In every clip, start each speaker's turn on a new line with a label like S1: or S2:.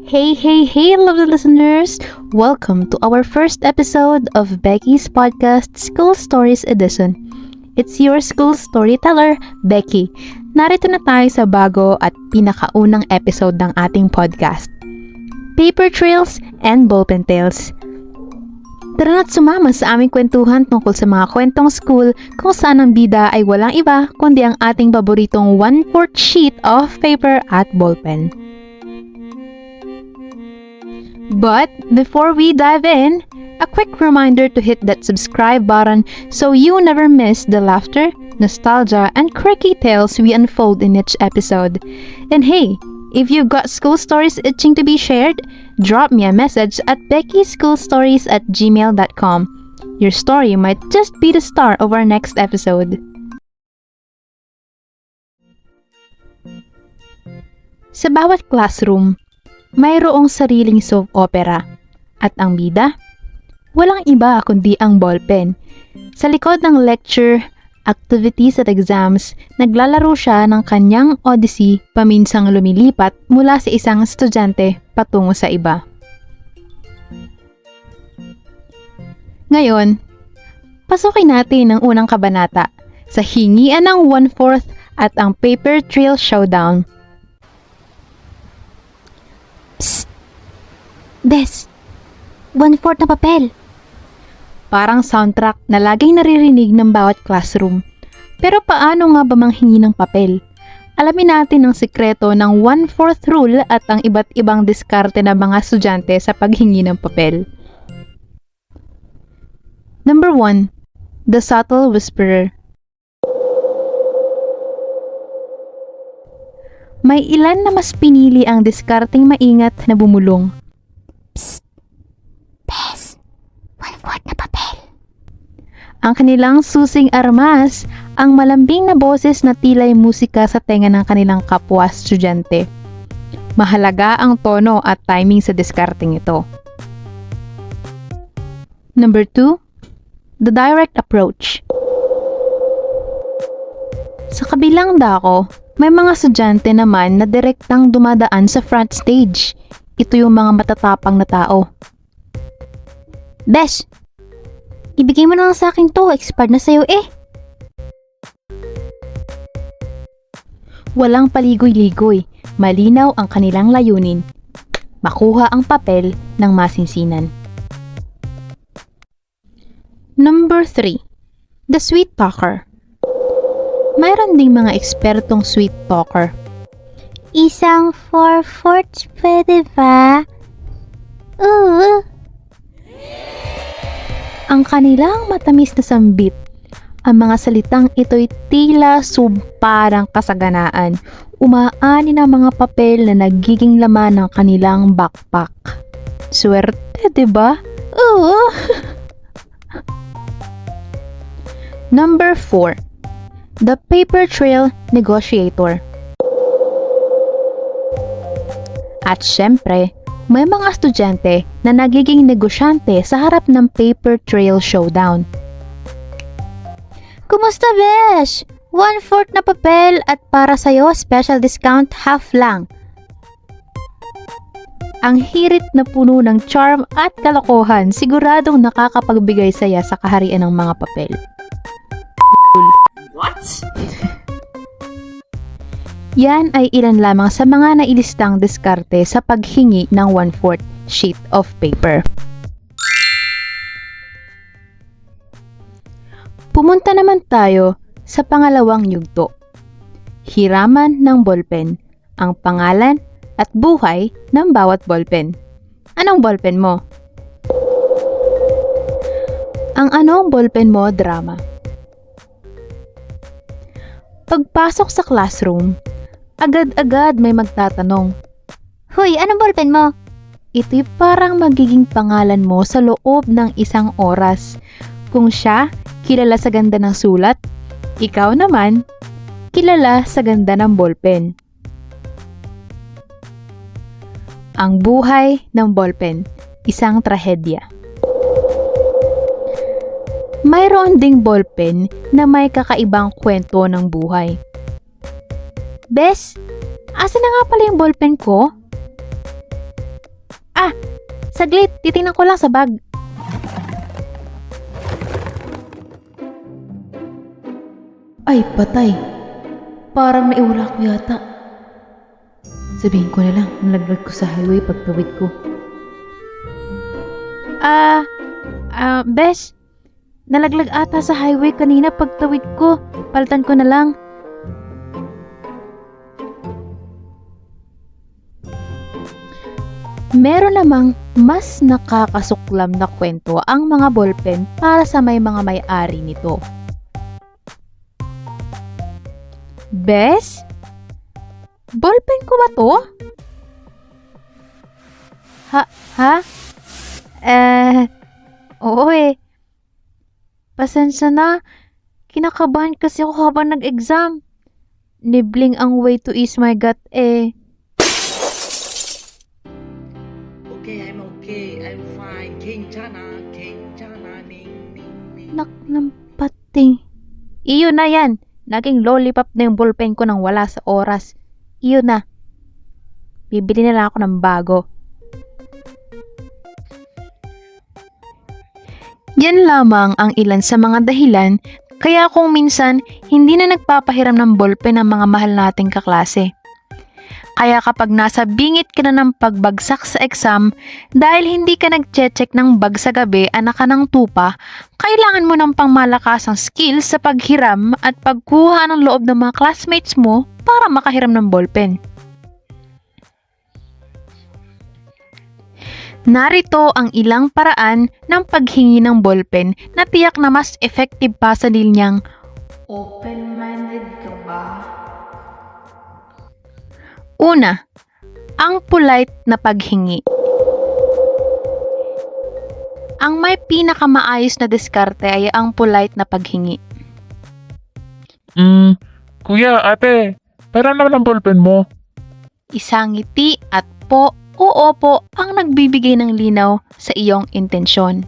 S1: Hey, lovely listeners! Welcome to our first episode of Becky's podcast, School Stories Edition. It's your school storyteller, Becky. Narito na tayo sa bago at pinakaunang episode ng ating podcast, Paper Trails and Ballpen Tales. Tara na't sumama sa aming kwentuhan tungkol sa mga kwentong school kung saan ang bida ay walang iba kundi ang ating paboritong 1/4 sheet of paper at ballpen. But before we dive in, a quick reminder to hit that subscribe button so you never miss the laughter, nostalgia, and quirky tales we unfold in each episode. And hey, if you've got school stories itching to be shared, drop me a message at beckyschoolstories@gmail.com. Your story might just be the star of our next episode. Sa bawat classroom, mayroong sariling soap opera. At ang bida? Walang iba kundi ang ballpen. Sa likod ng lecture, activities at exams, naglalaro siya ng kanyang odyssey paminsang lumilipat mula sa isang estudyante patungo sa iba. Ngayon, pasukin natin ang unang kabanata sa hingian ng 1/4 at ang Paper Trail Showdown.
S2: Psst! Bes, 1/4 na papel.
S1: Parang soundtrack na laging naririnig ng bawat classroom. Pero paano nga ba manghingi ng papel? Alamin natin ang sikreto ng 1/4 rule at ang iba't ibang diskarte ng mga estudyante sa paghingi ng papel. Number 1. The Subtle Whisperer. May ilan na mas pinili ang diskarteng maingat na bumulong.
S2: Psst! Bes, 1/4 na papel.
S1: Ang kanilang susing armas, ang malambing na boses na tila'y musika sa tenga ng kanilang kapwa estudyante. Mahalaga ang tono at timing sa diskarteng ito. Number 2. The Direct Approach. Sa kabilang dako, may mga estudyante naman na direktang dumadaan sa front stage. Ito yung mga matatapang na tao.
S2: Besh, ibigay mo na lang sa akin to, expired na sa'yo eh.
S1: Walang paligoy-ligoy, malinaw ang kanilang layunin. Makuha ang papel ng masinsinan. Number 3. The Sweet Talker. Mayroon ding mga ekspertong sweet talker.
S2: Isang 4/4 pwede ba? Oo.
S1: Ang kanilang matamis na sambit. Ang mga salitang ito'y tila sumparang kasaganaan. Umaani ng mga papel na nagiging laman ng kanilang backpack. Swerte, diba? Oo. Number 4. The Paper Trail Negotiator. At syempre, may mga estudyante na nagiging negosyante sa harap ng Paper Trail Showdown.
S2: Kumusta, Besh? 1/4 na papel at para sa'yo, special discount half lang.
S1: Ang hirit na puno ng charm at kalokohan siguradong nakakapagbigay saya sa kaharian ng mga papel.
S3: What?
S1: Yan ay ilan lamang sa mga nailistang diskarte sa paghingi ng 1/4 sheet of paper. Pumunta naman tayo sa pangalawang yugto. Hiraman ng ballpen, ang pangalan at buhay ng bawat ballpen. Anong ballpen mo? Ang anong ballpen mo, drama. Pagpasok sa classroom, agad-agad may magtatanong.
S2: Hoy, anong ballpen mo?
S1: Ito'y parang magiging pangalan mo sa loob ng isang oras. Kung siya, kilala sa ganda ng sulat, ikaw naman, kilala sa ganda ng ballpen. Ang buhay ng ballpen, isang trahedya. Mayroon ding ballpen na may kakaibang kwento ng buhay. Bes, asa na nga pala yung ballpen ko? Saglit, titingnan ko lang sa bag. Ay, patay. Parang naiwala ko yata. Sabihin ko na lang, nalaglag ko sa highway pagtawid ko. Besh, nalaglag ata sa highway kanina pagtawid ko. Palitan ko na lang. Meron namang mas nakakasuklam na kwento ang mga ballpen para sa mga may-ari nito. Bes? Ballpen ko ba to? Ha? Oo eh. Pasensya na. Kinakabahan kasi ako habang nag-exam. Nibling ang way to ease my gut eh.
S3: Okay, I'm okay. I'm fine. 괜찮아, ning, ning, ning.
S1: Nak ng pating. Iyo na yan. Naging lollipop na yung ballpen ko nang wala sa oras. Iyo na. Bibili na lang ako ng bago. Yan lamang ang ilan sa mga dahilan kaya kung minsan hindi na nagpapahiram ng ballpen ang mga mahal nating kaklase. Kaya kapag nasa bingit ka na ng pagbagsak sa exam dahil hindi ka nag-check ng bag sa gabi anak ka ng tupa, kailangan mo ng pangmalakasang skills sa paghiram at pagkuha ng loob ng mga classmates mo para makahiram ng ballpen. Narito ang ilang paraan ng paghingi ng ballpen na tiyak na mas effective pa sa linyang open-minded ka ba? Una, ang polite na paghingi. Ang may pinakamaayos na diskarte ay ang polite na paghingi.
S4: Kuya, ate, pera naman ang ballpen mo.
S1: Isang ngiti at po o opo ang nagbibigay ng linaw sa iyong intensyon.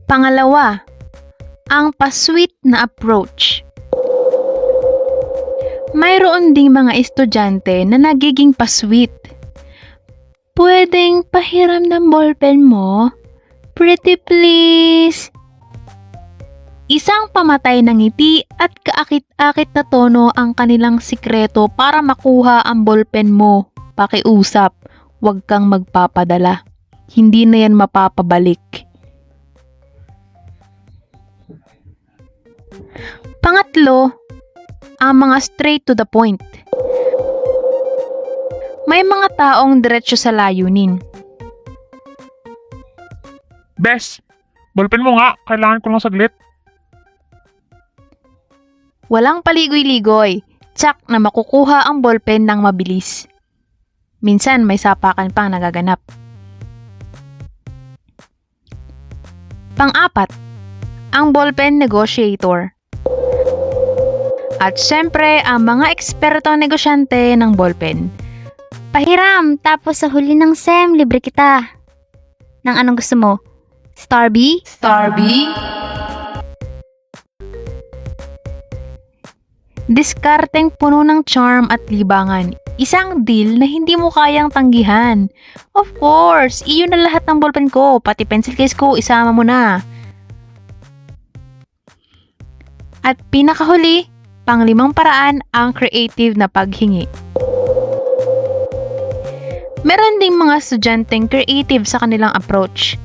S1: Pangalawa, ang pa-sweet na approach. Mayroon ding mga estudyante na nagiging pa-sweet. Pwedeng pahiram ng ballpen mo? Pretty please. Isang pamatay ng ngiti at kaakit-akit na tono ang kanilang sikreto para makuha ang ballpen mo. Pakiusap, huwag kang magpapadala. Hindi na yan mapapabalik. Pangatlo, ang mga straight to the point. May mga taong diretso sa layunin.
S4: Bes, ballpen mo nga, kailangan ko lang saglit.
S1: Walang paligoy-ligoy, tsak na makukuha ang ballpen ng mabilis. Minsan may sapakan pang nagaganap. Pang-apat, ang ballpen negotiator. At syempre, ang mga ekspertong negosyante ng ballpen.
S2: Pahiram, tapos sa huli ng SEM, libre kita. Nang anong gusto mo? Starby?
S1: Diskarteng puno ng charm at libangan. Isang deal na hindi mo kayang tanggihan. Of course, iyon na lahat ng ballpen ko, pati pencil case ko, isama mo na. At pinakahuli, panglimang paraan ang creative na paghingi. Meron ding mga estudyanteng creative sa kanilang approach.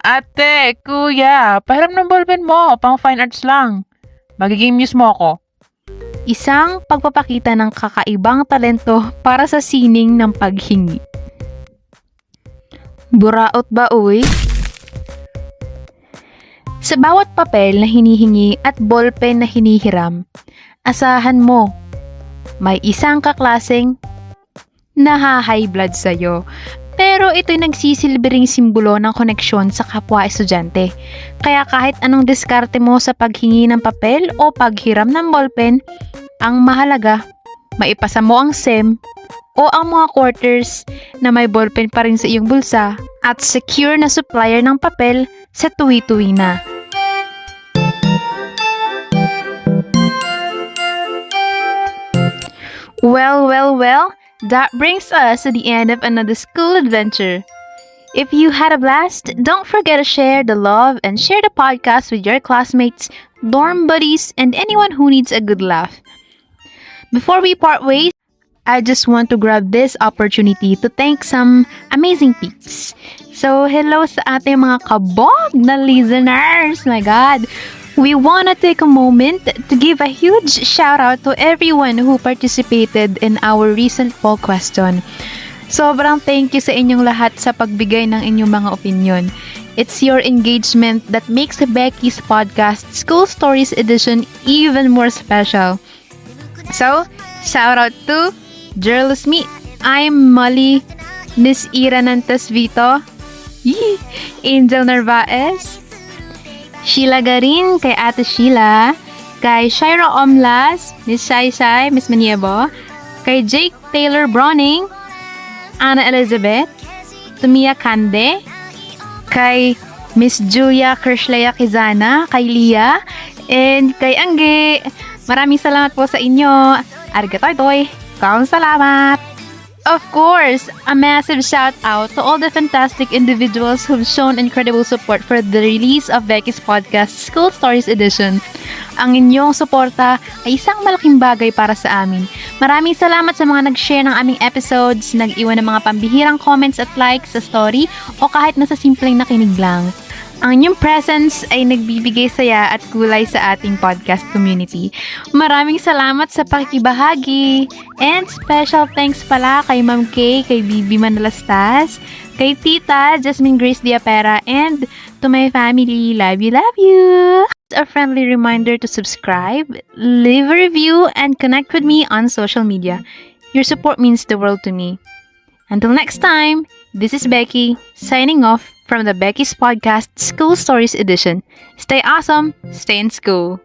S4: Ate, kuya, pahiram ng ballpen mo, pang fine arts lang. Magiging muse mo ako.
S1: Isang pagpapakita ng kakaibang talento para sa sining ng paghingi. Buraot ba, uy? Sa bawat papel na hinihingi at ballpen na hinihiram, asahan mo, may isang kaklaseng naha-high blood sa'yo. Pero ito'y nagsisilbing simbolo ng koneksyon sa kapwa estudyante. Kaya kahit anong diskarte mo sa paghingi ng papel o paghiram ng ballpen, ang mahalaga, maipasa mo ang SEM o ang mga quarters na may ballpen pa rin sa iyong bulsa at secure na supplier ng papel sa tuwi-tuwi na. Well, that brings us to the end of another school adventure. If you had a blast, don't forget to share the love and share the podcast with your classmates, dorm buddies, and anyone who needs a good laugh. Before we part ways, I just want to grab this opportunity to thank some amazing peeps. So, hello sa ating mga kabog na listeners. My God! We want to take a moment to give a huge shout out to everyone who participated in our recent poll question. Sobrang thank you sa inyong lahat sa pagbigay ng inyong mga opinion. It's your engagement that makes Becky's podcast School Stories Edition even more special. So, shout out to Jerlus Me. I'm Molly, Miss Ira Nantes Vito, Angel Narvaez, Sheila Garin, kay Ate Sheila, kay Shaira Omlas, Miss Shai Shai, Miss Maniebo, kay Jake Taylor Browning, Ana Elizabeth, Tumia Kande, kay Miss Julia Kershlea Kizana, kay Lia, and kay Angge. Maraming salamat po sa inyo. Arigato, kaong salamat! Of course, a massive shout out to all the fantastic individuals who've shown incredible support for the release of Becky's podcast School Stories Edition. Ang inyong suporta ay isang malaking bagay para sa amin. Maraming salamat sa mga nag-share ng aming episodes, nag-iwan ng mga pambihirang comments at likes sa story o kahit nasa simpleng nakinig lang. Ang inyong presence ay nagbibigay saya at kulay sa ating podcast community. Maraming salamat sa pakikibahagi. And special thanks pala kay Ma'am Kay, kay Bibi Manalastas, kay Tita Jasmine Grace Diapera, and to my family. Love you! A friendly reminder to subscribe, leave a review, and connect with me on social media. Your support means the world to me. Until next time, this is Becky, signing off from the Becky's Podcast School Stories Edition. Stay awesome, stay in school.